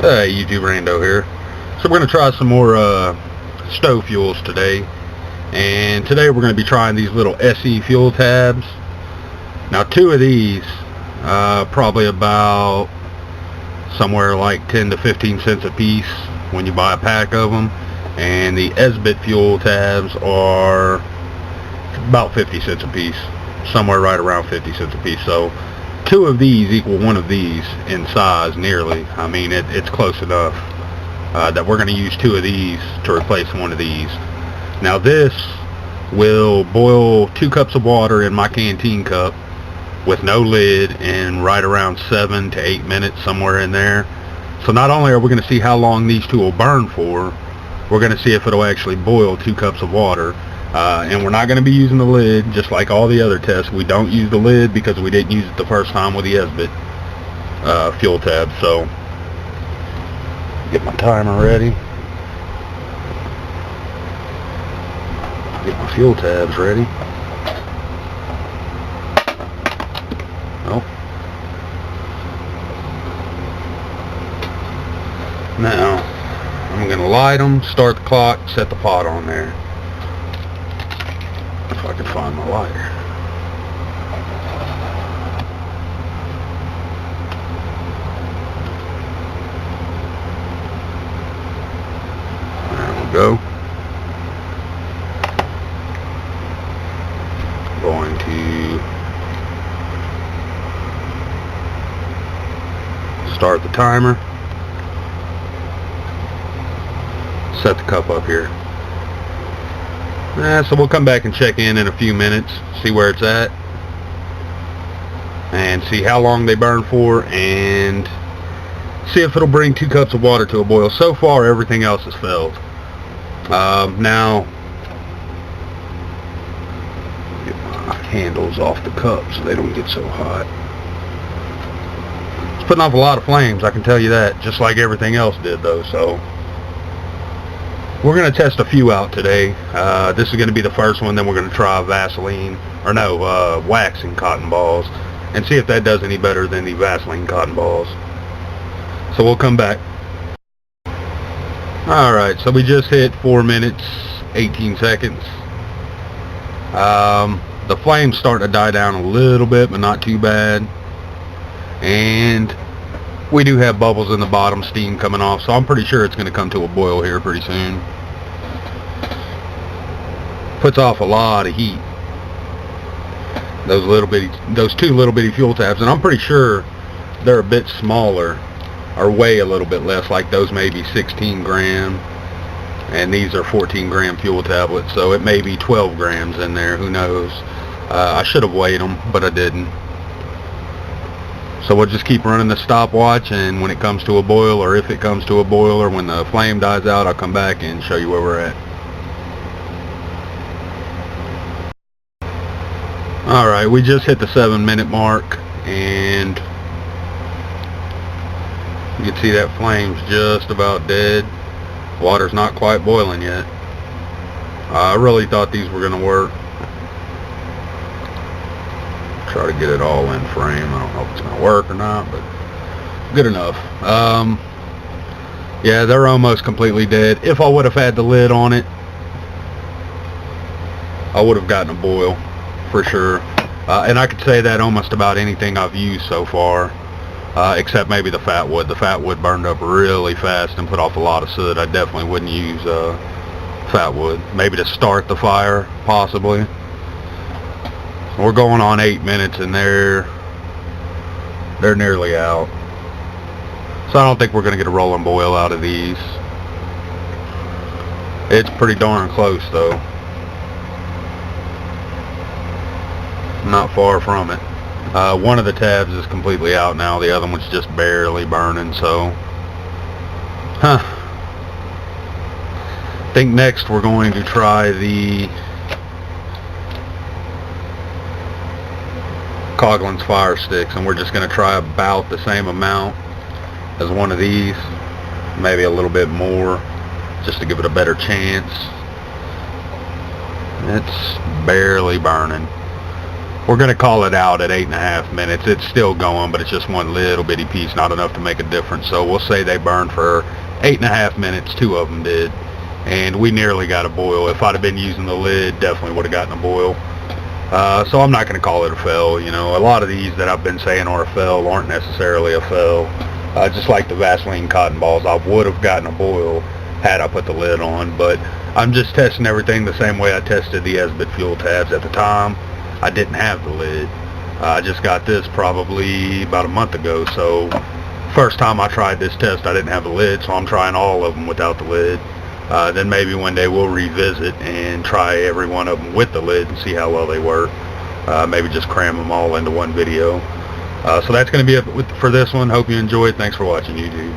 YouTube Rando here. So we're going to try some more stove fuels today. And today we're going to be trying these little SE fuel tabs. Now two of these, probably about somewhere like 10 to 15 cents a piece when you buy a pack of them. And the Esbit fuel tabs are about 50 cents a piece. Somewhere right around 50 cents a piece. So two of these equal one of these in size, nearly. I mean, it's close enough that we're going to use two of these to replace one of these. Now this will boil 2 cups of water in my canteen cup with no lid in right around 7 to 8 minutes, somewhere in there. So not only are we going to see how long these two will burn for, we're going to see if it'll actually boil 2 cups of water. And we're not going to be using the lid, just like all the other tests. We don't use the lid because we didn't use it the first time with the Esbit fuel tab. So, get my timer ready. Get my fuel tabs ready. Oh. Now, I'm going to light them, start the clock, set the pot on there. If I can find my lighter. There we go. Going to start the timer. Set the cup up here. So we'll come back and check in a few minutes, see where it's at, and see how long they burn for, and see if it'll bring 2 cups of water to a boil. So far, everything else has failed. Now, get my handles off the cup so they don't get so hot. It's putting off a lot of flames, I can tell you that, just like everything else did, though. So we're going to test a few out today. This is going to be the first one. Then we're going to try waxing cotton balls and see if that does any better than the Vaseline cotton balls. So we'll come back. Alright, so we just hit 4 minutes 18 seconds. The flame's starting to die down a little bit, but not too bad. And we do have bubbles in the bottom, steam coming off, so I'm pretty sure it's going to come to a boil here pretty soon. Puts off a lot of heat. Those two little bitty fuel tabs, and I'm pretty sure they're a bit smaller, or weigh a little bit less. Like those may be 16 gram, and these are 14 gram fuel tablets, so it may be 12 grams in there. Who knows? I should have weighed them, but I didn't. So we'll just keep running the stopwatch, and when it comes to a boil, or if it comes to a boil, or when the flame dies out, I'll come back and show you where we're at. Alright, we just hit the 7-minute mark, and you can see that flame's just about dead. Water's not quite boiling yet. I really thought these were going to work. Try to get it all in frame. I don't know if it's going to work or not, but good enough. Yeah, they're almost completely dead. If I would have had the lid on it, I would have gotten a boil for sure. And I could say that almost about anything I've used so far, except maybe the fat wood. The fat wood burned up really fast and put off a lot of soot. I definitely wouldn't use fat wood. Maybe to start the fire, possibly. We're going on 8 minutes, and they're nearly out. So I don't think we're going to get a rolling boil out of these. It's pretty darn close, though. Not far from it. One of the tabs is completely out now. The other one's just barely burning, so... I think next we're going to try the Coughlin's fire sticks, and we're just going to try about the same amount as one of these, maybe a little bit more, just to give it a better chance. It's barely burning. we're going to call it out at 8.5 minutes. It's still going, but it's just one little bitty piece, not enough to make a difference. So we'll say they burned for 8.5 minutes. 2 of them did, and we nearly got a boil. If I'd have been using the lid, definitely would have gotten a boil. So I'm not going to call it a fail. You know, a lot of these that I've been saying are a fail aren't necessarily a fail. Just like the Vaseline cotton balls, I would have gotten a boil had I put the lid on, but I'm just testing everything the same way I tested the Esbit fuel tabs. At the time, I didn't have the lid. I just got this probably about a month ago, so first time I tried this test I didn't have the lid, so I'm trying all of them without the lid. Then maybe one day we'll revisit and try every one of them with the lid and see how well they work. Maybe just cram them all into one video. So that's going to be it for this one. Hope you enjoyed. Thanks for watching YouTube.